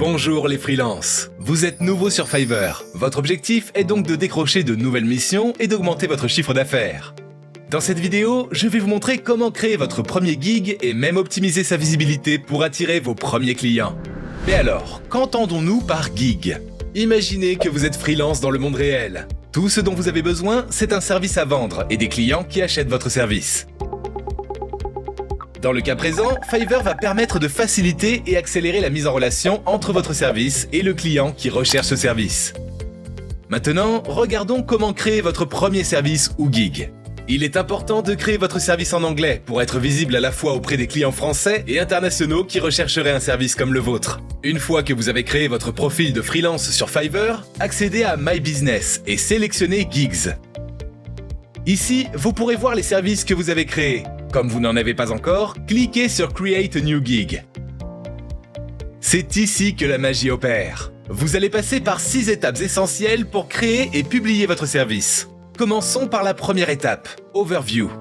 Bonjour les freelances. Vous êtes nouveau sur Fiverr. Votre objectif est donc de décrocher de nouvelles missions et d'augmenter votre chiffre d'affaires. Dans cette vidéo, je vais vous montrer comment créer votre premier gig et même optimiser sa visibilité pour attirer vos premiers clients. Mais alors, qu'entendons-nous par gig? Imaginez que vous êtes freelance dans le monde réel. Tout ce dont vous avez besoin, c'est un service à vendre et des clients qui achètent votre service. Dans le cas présent, Fiverr va permettre de faciliter et accélérer la mise en relation entre votre service et le client qui recherche ce service. Maintenant, regardons comment créer votre premier service ou gig. Il est important de créer votre service en anglais pour être visible à la fois auprès des clients français et internationaux qui rechercheraient un service comme le vôtre. Une fois que vous avez créé votre profil de freelance sur Fiverr, accédez à My Business et sélectionnez Gigs. Ici, vous pourrez voir les services que vous avez créés. Comme vous n'en avez pas encore, cliquez sur Create a New Gig. C'est ici que la magie opère. Vous allez passer par 6 étapes essentielles pour créer et publier votre service. Commençons par la première étape, Overview.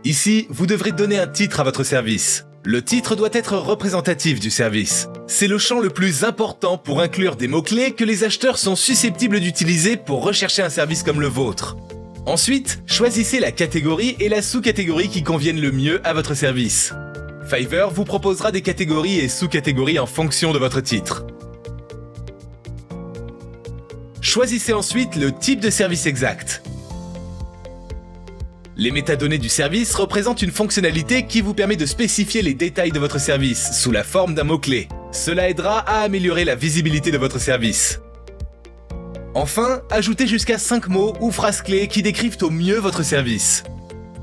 Ici, vous devrez donner un titre à votre service. Le titre doit être représentatif du service. C'est le champ le plus important pour inclure des mots-clés que les acheteurs sont susceptibles d'utiliser pour rechercher un service comme le vôtre. Ensuite, choisissez la catégorie et la sous-catégorie qui conviennent le mieux à votre service. Fiverr vous proposera des catégories et sous-catégories en fonction de votre titre. Choisissez ensuite le type de service exact. Les métadonnées du service représentent une fonctionnalité qui vous permet de spécifier les détails de votre service sous la forme d'un mot-clé. Cela aidera à améliorer la visibilité de votre service. Enfin, ajoutez jusqu'à 5 mots ou phrases clés qui décrivent au mieux votre service.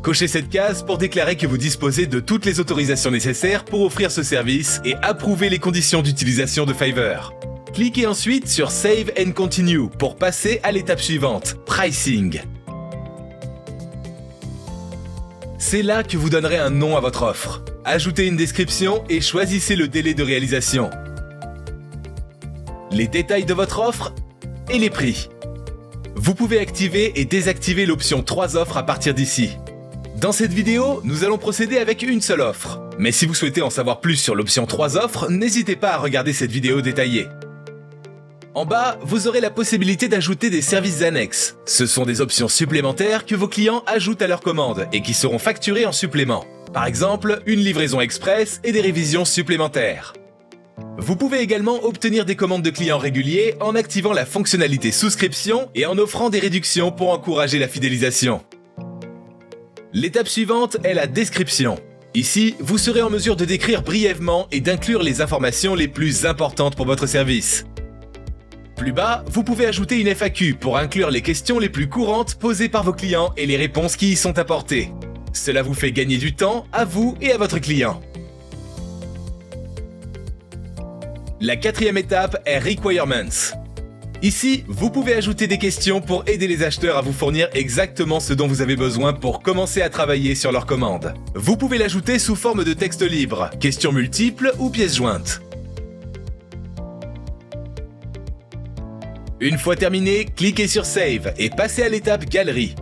Cochez cette case pour déclarer que vous disposez de toutes les autorisations nécessaires pour offrir ce service et approuver les conditions d'utilisation de Fiverr. Cliquez ensuite sur Save and Continue pour passer à l'étape suivante, Pricing. C'est là que vous donnerez un nom à votre offre. Ajoutez une description et choisissez le délai de réalisation. Les détails de votre offre et les prix. Vous pouvez activer et désactiver l'option 3 offres à partir d'ici. Dans cette vidéo, nous allons procéder avec une seule offre. Mais si vous souhaitez en savoir plus sur l'option 3 offres, n'hésitez pas à regarder cette vidéo détaillée. En bas, vous aurez la possibilité d'ajouter des services annexes. Ce sont des options supplémentaires que vos clients ajoutent à leur commande et qui seront facturées en supplément. Par exemple, une livraison express et des révisions supplémentaires. Vous pouvez également obtenir des commandes de clients réguliers en activant la fonctionnalité souscription et en offrant des réductions pour encourager la fidélisation. L'étape suivante est la description. Ici, vous serez en mesure de décrire brièvement et d'inclure les informations les plus importantes pour votre service. Plus bas, vous pouvez ajouter une FAQ pour inclure les questions les plus courantes posées par vos clients et les réponses qui y sont apportées. Cela vous fait gagner du temps à vous et à votre client. La quatrième étape est Requirements. Ici, vous pouvez ajouter des questions pour aider les acheteurs à vous fournir exactement ce dont vous avez besoin pour commencer à travailler sur leur commande. Vous pouvez l'ajouter sous forme de texte libre, questions multiples ou pièces jointes. Une fois terminé, cliquez sur Save et passez à l'étape Galerie.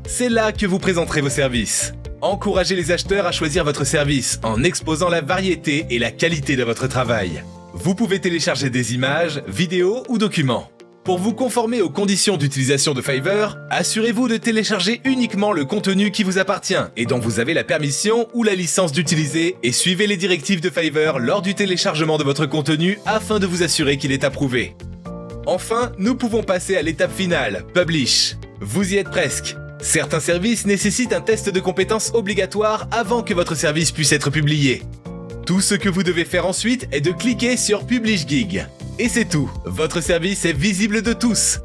C'est là que vous présenterez vos services. Encouragez les acheteurs à choisir votre service en exposant la variété et la qualité de votre travail. Vous pouvez télécharger des images, vidéos ou documents. Pour vous conformer aux conditions d'utilisation de Fiverr, assurez-vous de télécharger uniquement le contenu qui vous appartient et dont vous avez la permission ou la licence d'utiliser et suivez les directives de Fiverr lors du téléchargement de votre contenu afin de vous assurer qu'il est approuvé. Enfin, nous pouvons passer à l'étape finale, Publish. Vous y êtes presque. Certains services nécessitent un test de compétences obligatoire avant que votre service puisse être publié. Tout ce que vous devez faire ensuite est de cliquer sur Publish Gig. Et c'est tout, votre service est visible de tous.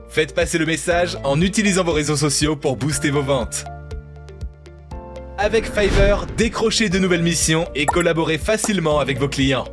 Faites passer le message en utilisant vos réseaux sociaux pour booster vos ventes. Avec Fiverr, décrochez de nouvelles missions et collaborez facilement avec vos clients.